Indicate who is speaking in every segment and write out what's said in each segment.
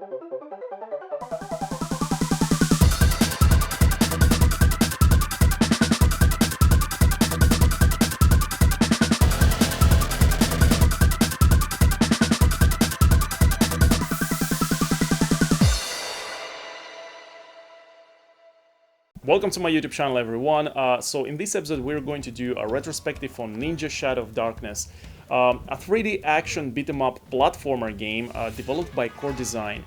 Speaker 1: Welcome to my YouTube channel, everyone. So in this episode we're going to do a retrospective on Ninja Shadow of Darkness, a 3D action beat-em-up platformer game developed by Core Design.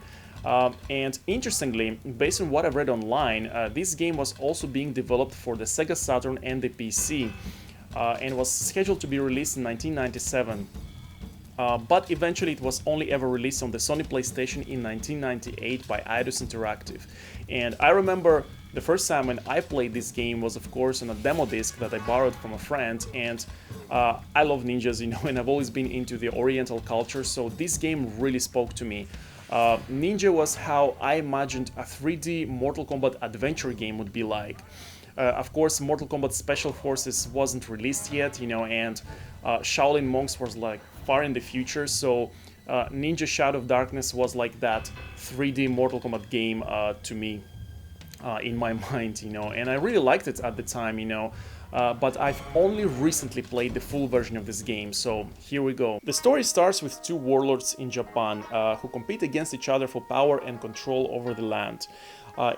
Speaker 1: And interestingly, based on what I've read online, this game was also being developed for the Sega Saturn and the PC, and was scheduled to be released in 1997. But eventually it was only ever released on the Sony PlayStation in 1998 by Eidos Interactive. And I remember the first time when I played this game was, of course, on a demo disc that I borrowed from a friend, and I love ninjas, and I've always been into the Oriental culture, so this game really spoke to me. Ninja was how I imagined a 3D Mortal Kombat adventure game would be like. Of course, Mortal Kombat Special Forces wasn't released yet, and Shaolin Monks was like far in the future, so Ninja Shadow of Darkness was like that 3D Mortal Kombat game to me, in my mind, and I really liked it at the time, but I've only recently played the full version of this game, so here we go. The story starts with two warlords in Japan who compete against each other for power and control over the land.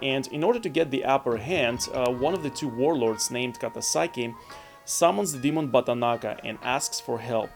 Speaker 1: And in order to get the upper hand, one of the two warlords, named Katasaki, summons the demon Batanaka and asks for help.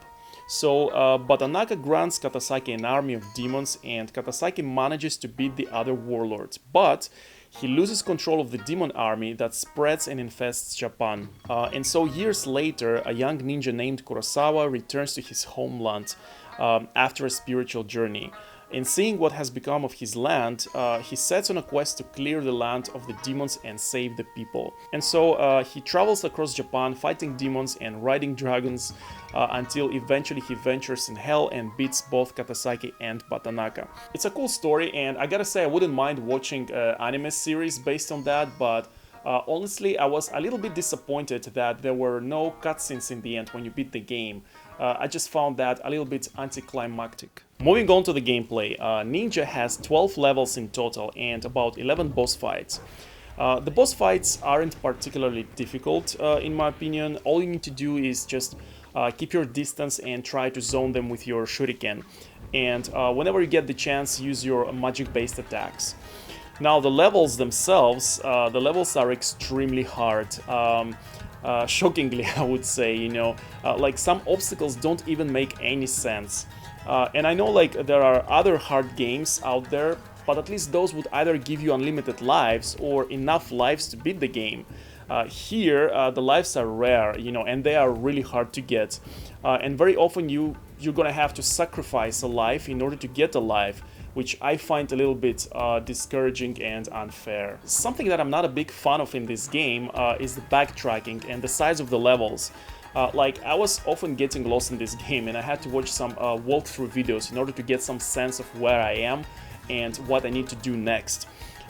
Speaker 1: So Batanaka grants Katasaki an army of demons, and Katasaki manages to beat the other warlords, but he loses control of the demon army that spreads and infests Japan. And so years later, a young ninja named Kurosawa returns to his homeland after a spiritual journey. And seeing what has become of his land, he sets on a quest to clear the land of the demons and save the people. And so he travels across Japan fighting demons and riding dragons until eventually he ventures in hell and beats both Katasaki and Batanaka. It's a cool story, and I gotta say I wouldn't mind watching an anime series based on that, but honestly I was a little bit disappointed that there were no cutscenes in the end when you beat the game. I just found that a little bit anticlimactic. Moving on to the gameplay, Ninja has 12 levels in total and about 11 boss fights. The boss fights aren't particularly difficult, in my opinion. All you need to do is just keep your distance and try to zone them with your shuriken. And whenever you get the chance, use your magic-based attacks. Now, the levels themselves, the levels are extremely hard. Shockingly, I would say, like some obstacles don't even make any sense. And I know like there are other hard games out there, but at least those would either give you unlimited lives or enough lives to beat the game. Here, the lives are rare, and they are really hard to get. And very often you're gonna have to sacrifice a life in order to get a life, which I find a little bit discouraging and unfair. Something that I'm not a big fan of in this game is the backtracking and the size of the levels. Like, I was often getting lost in this game, and I had to watch some walkthrough videos in order to get some sense of where I am and what I need to do next.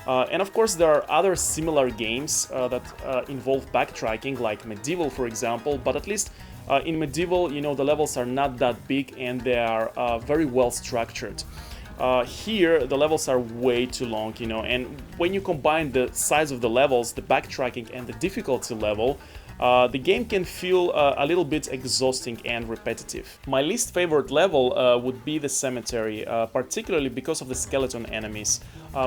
Speaker 1: And of course there are other similar games that involve backtracking, like Medieval, for example, but at least in Medieval, the levels are not that big and they are very well structured. Here, the levels are way too long, and when you combine the size of the levels, the backtracking, and the difficulty level, the game can feel a little bit exhausting and repetitive. My least favorite level would be the cemetery, particularly because of the skeleton enemies.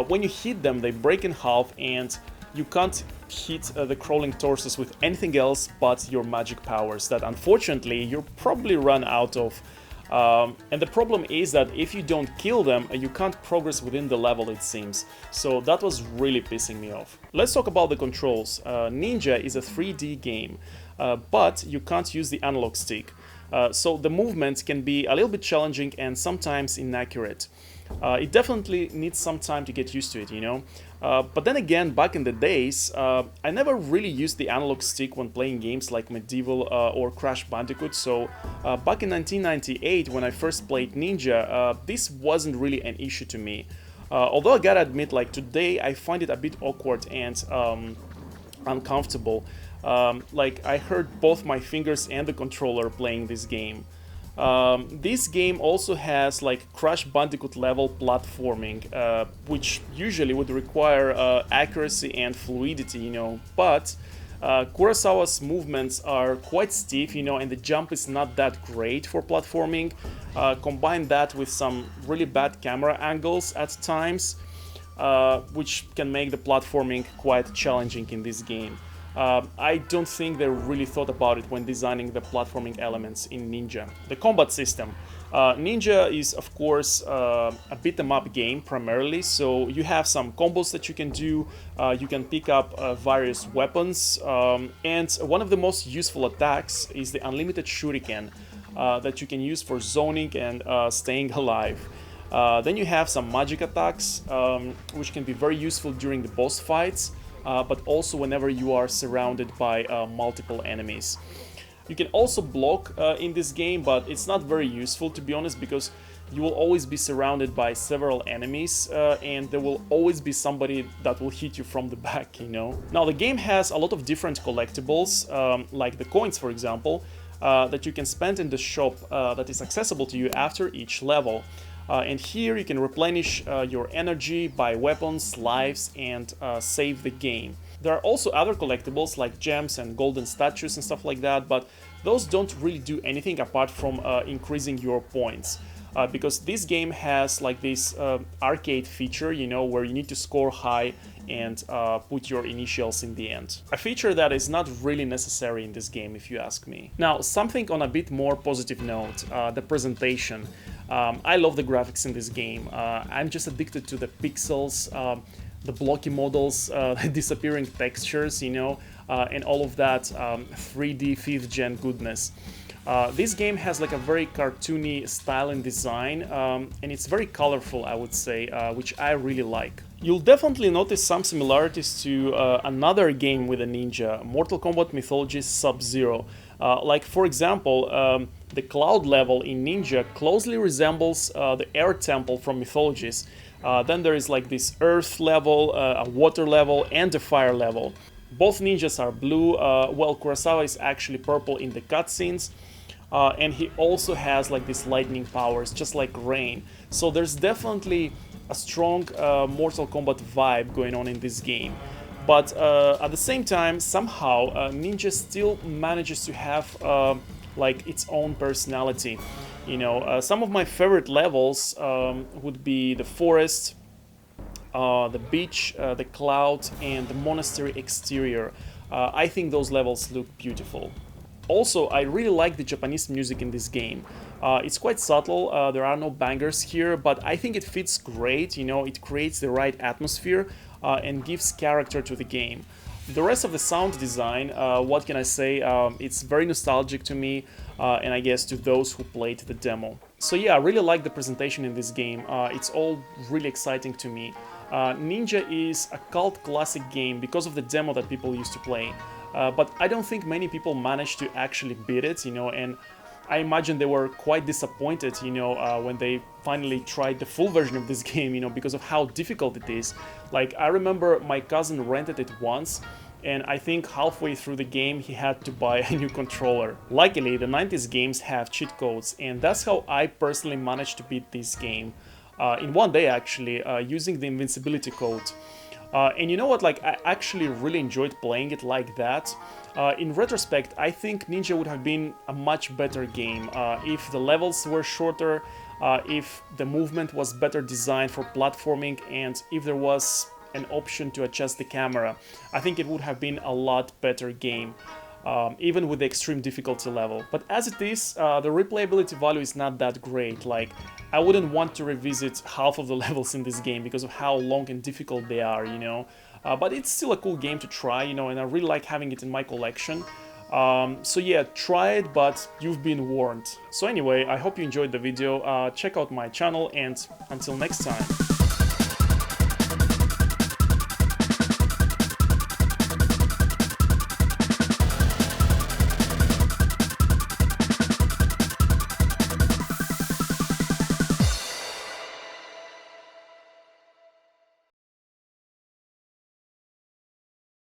Speaker 1: When you hit them, they break in half, and you can't hit the crawling torsos with anything else but your magic powers that unfortunately you'll probably run out of. And the problem is that if you don't kill them, you can't progress within the level, it seems. So that was really pissing me off. Let's talk about the controls. Ninja is a 3D game, but you can't use the analog stick. So the movement can be a little bit challenging and sometimes inaccurate. It definitely needs some time to get used to it, But then again, back in the days, I never really used the analog stick when playing games like Medieval or Crash Bandicoot, so back in 1998 when I first played Ninja, this wasn't really an issue to me. Although I gotta admit, like today I find it a bit awkward and uncomfortable. Like I hurt both my fingers and the controller playing this game. This game also has like Crash Bandicoot level platforming, which usually would require accuracy and fluidity, you know, but Kurosawa's movements are quite stiff, you know, and the jump is not that great for platforming. Combine that with some really bad camera angles at times, which can make the platforming quite challenging in this game. I don't think they really thought about it when designing the platforming elements in Ninja. The combat system. Ninja is, of course, a beat-em-up game primarily, so you have some combos that you can do, you can pick up various weapons, and one of the most useful attacks is the unlimited shuriken that you can use for zoning and staying alive. Then you have some magic attacks, which can be very useful during the boss fights, but also whenever you are surrounded by multiple enemies. You can also block in this game, but it's not very useful, to be honest, because you will always be surrounded by several enemies, and there will always be somebody that will hit you from the back, you know. Now, the game has a lot of different collectibles, like the coins, for example, that you can spend in the shop that is accessible to you after each level. And here you can replenish your energy, buy weapons, lives, and save the game. There are also other collectibles like gems and golden statues and stuff like that, but those don't really do anything apart from increasing your points. Because this game has like this arcade feature, you know, where you need to score high and put your initials in the end. A feature that is not really necessary in this game, if you ask me. Now, something on a bit more positive note, the presentation. I love the graphics in this game. I'm just addicted to the pixels, the blocky models, disappearing textures, you know, and all of that 3D 5th gen goodness. This game has like a very cartoony style and design, and it's very colorful, I would say, which I really like. You'll definitely notice some similarities to another game with a ninja, Mortal Kombat Mythologies Sub-Zero. Like, for example, the cloud level in Ninja closely resembles the air temple from Mythologies. Then there is like this earth level, a water level, and a fire level. Both ninjas are blue, while Kurosawa is actually purple in the cutscenes. And he also has like these lightning powers, just like Rain. So there's definitely a strong Mortal Kombat vibe going on in this game. But at the same time, somehow Ninja still manages to have like its own personality. You know, some of my favorite levels would be the forest, the beach, the cloud, and the monastery exterior. I think those levels look beautiful. Also, I really like the Japanese music in this game. It's quite subtle, there are no bangers here, but I think it fits great, you know, it creates the right atmosphere and gives character to the game. The rest of the sound design, what can I say, it's very nostalgic to me, and I guess to those who played the demo. So yeah, I really like the presentation in this game, it's all really exciting to me. Ninja is a cult classic game because of the demo that people used to play. But I don't think many people managed to actually beat it, you know, and I imagine they were quite disappointed, you know, when they finally tried the full version of this game, you know, because of how difficult it is. Like, I remember my cousin rented it once, and I think halfway through the game he had to buy a new controller. Luckily, the 90s games have cheat codes, and that's how I personally managed to beat this game. In one day, actually, using the invincibility code. And you know what, like, I actually really enjoyed playing it like that. In retrospect, I think Ninja would have been a much better game if the levels were shorter, if the movement was better designed for platforming, and if there was an option to adjust the camera. I think it would have been a lot better game. Even with the extreme difficulty level. But as it is, the replayability value is not that great. Like, I wouldn't want to revisit half of the levels in this game because of how long and difficult they are, you know. But it's still a cool game to try, you know, and I really like having it in my collection. So yeah, try it, but you've been warned. So anyway, I hope you enjoyed the video. Check out my channel, and until next time.